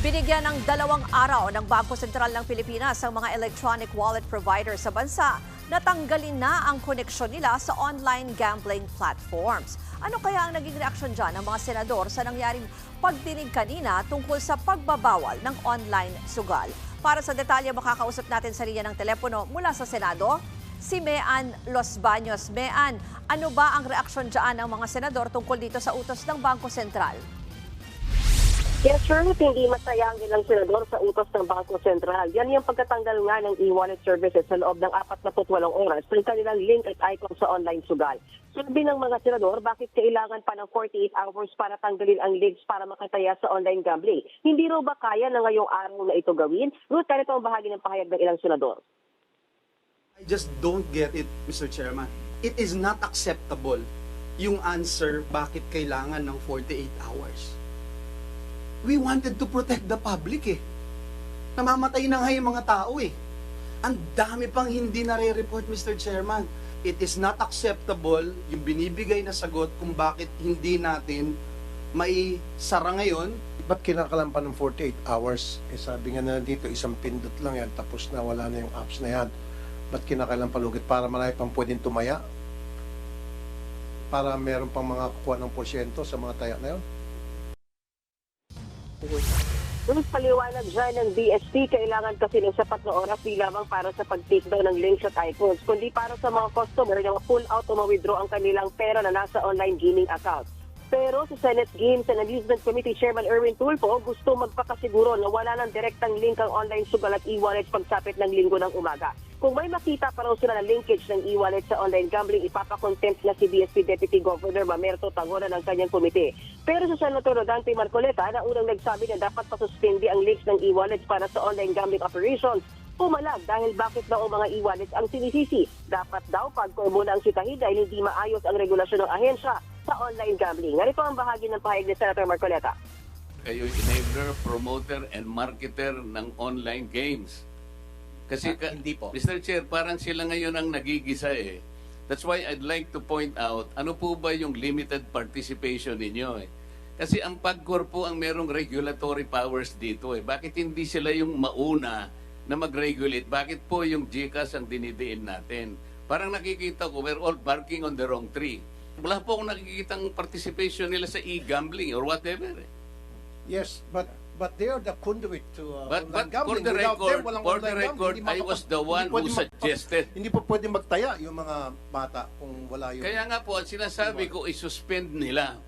Binigyan ng 2 araw ng Bangko Sentral ng Pilipinas ang mga electronic wallet provider sa bansa na tanggalin na ang koneksyon nila sa online gambling platforms. Ano kaya ang naging reaksyon dyan ng mga senador sa nangyaring pagdinig kanina tungkol sa pagbabawal ng online sugal? Para sa detalye, makakausap natin sa linya ng telepono mula sa Senado, si Mean Los Baños. Mean, ano ba ang reaksyon dyan ng mga senador tungkol dito sa utos ng Bangko Sentral? Yes, sir. Hindi masaya ang ilang senador sa utos ng Bangko Sentral. Yan yung pagkatanggal nga ng e-wallet services sa loob ng 48 oras ng kanilang link at icon sa online sugal. Sabi ng mga senador, bakit kailangan pa ng 48 hours para tanggalin ang links para makataya sa online gambling? Hindi raw ba kaya na ngayong araw na ito gawin? Ruth, ganito ang bahagi ng pahayag ng ilang senador. I just don't get it, Mr. Chairman. It is not acceptable yung answer bakit kailangan ng 48 hours. We wanted to protect the public eh. Namamatay na nga yung mga tao eh. Ang dami pang hindi nare-report, Mr. Chairman. It is not acceptable yung binibigay na sagot kung bakit hindi natin may sara ngayon. Ba't kinakalampan ng 48 hours? Eh sabi nga na dito, isang pindot lang yan, tapos na wala na yung apps na yan. Ba't kinakailang palugit? Para marami pang pwedeng tumaya? Para meron pang mga kukuha ng porsyento sa mga taya na yun? Ruth, paliwanag dyan ng DSP, kailangan kasi ng sapat na oras di lamang para sa pag-take down ng links at icons, kundi para sa mga customer na pull out o ma-withdraw ang kanilang pera na nasa online gaming account. Pero sa Senate Games and Amusement Committee Chairman Erwin Tulfo gusto magpakasiguro na wala ng direktang link ang online sugal at e-wallet pagsapit ng linggo ng umaga. Kung may makita pa raw sila na linkage ng e-wallet sa online gambling, ipapakontempt na si BSP Deputy Governor Mamerto Tangona ng kanyang komite. Pero sa Senator Rodante Marcoleta na unang nagsabi na dapat pasuspindi ang links ng e-wallets para sa online gambling operations, pumalag dahil bakit daw ang mga e-wallets ang sinisisi. Dapat daw pagkorbo na ang sitahin dahil hindi maayos ang regulasyon ng ahensya sa online gambling. Narito ang bahagi ng pahayag ni Senator Marcoleta. Kayo enabler, promoter, and marketer ng online games. Kasi hindi po. Mr. Chair, parang sila ngayon ang nagigisa eh. That's why I'd like to point out, ano po ba yung limited participation ninyo eh? Kasi ang PAGCOR po ang merong regulatory powers dito eh. Bakit hindi sila yung mauna na mag-regulate? Bakit po yung GCash ang dinidiin natin? Parang nakikita ko, we're all barking on the wrong tree. Wala po akong nakikitang participation nila sa e-gambling or whatever eh. Yes, but they are the conduit to But online for gambling. the Without them, record, walang for the online record, gambling. I was the one who suggested. Hindi po pwede magtaya yung mga bata kung wala yung... Kaya nga po, ang sinasabi ko, isuspend nila.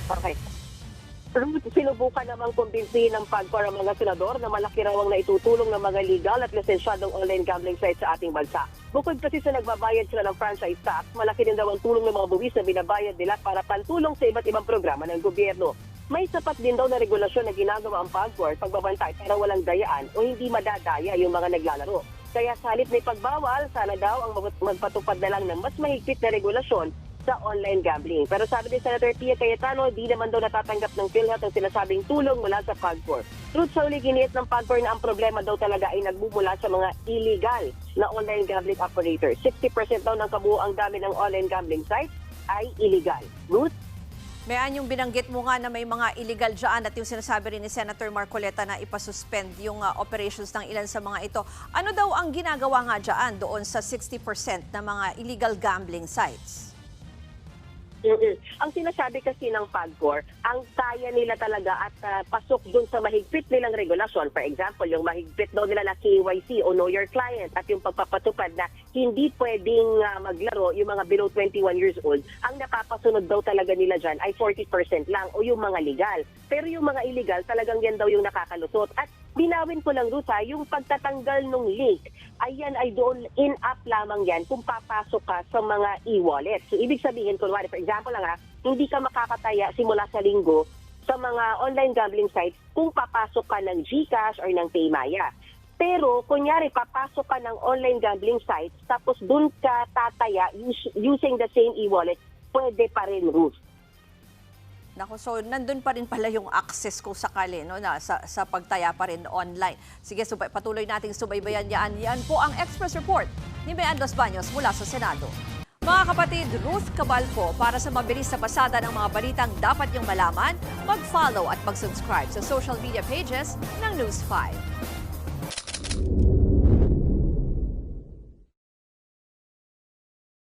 Okay. Ruth, sinubukan namang kumbinsihin ng PAGCOR ang mga senador na malaki raw ang naitutulong ng mga legal at lisensyadong online gambling sites sa ating bansa. Bukod kasi sa nagbabayad sila ng franchise tax, malaki din daw ang tulong ng mga buwis na binabayad nila para pantulong sa iba't ibang programa ng gobyerno. May sapat din daw na regulasyon na ginagawa ang PAGCOR pagbabantay para walang dayaan o hindi madadaya yung mga naglalaro. Kaya sa halip may pagbawal, sana daw ang magpatupad na lang ng mas mahigpit na regulasyon sa online gambling. Pero sabi ni Senator Pia Cayetano, di naman daw natatanggap ng PhilHealth ang sinasabing tulong mula sa PAGCOR. Truth sa uli, giniit ng PAGCOR na ang problema daw talaga ay nagmumula sa mga illegal na online gambling operators. 60% daw ng kabuuang dami ng online gambling sites ay illegal. Ruth? Mean, yung binanggit mo nga na may mga illegal dyan at yung sinasabi rin ni Senator Marcoleta na ipasuspend yung operations ng ilan sa mga ito. Ano daw ang ginagawa nga dyan doon sa 60% na mga illegal gambling sites? Ang sinasabi kasi ng PAGCOR, ang kaya nila talaga at pasok dun sa mahigpit nilang regulasyon. For example, yung mahigpit daw nila na KYC o Know Your Client at yung pagpapatupad na hindi pwedeng maglaro yung mga below 21 years old. Ang napapasunod daw talaga nila dyan ay 40% lang o yung mga legal. Pero yung mga illegal, talagang yan daw yung nakakalusot. At binawin ko lang, Rusa, yung pagtatanggal ng link, ayan ay doon in-app lamang yan kung papasok ka sa mga e-wallet. So, ibig sabihin, kunwari, for example lang hindi ka makakataya simula sa linggo sa mga online gambling sites kung papasok ka ng GCash or ng Paymaya. Pero, kunyari, papasok ka ng online gambling sites, tapos doon ka tataya using the same e-wallet, pwede pa rin, Ruth. Naku, so nandun pa rin pala yung access ko sakali no, na sa pagtaya pa rin online. Sige, patuloy nating subaybayan yan. Yan po ang Express Report ni Mean Los Baños mula sa Senado. Mga kapatid, Ruth Cabal po, para sa mabilis na pasada ng mga balitang dapat niyong malaman, mag-follow at mag-subscribe sa social media pages ng News 5.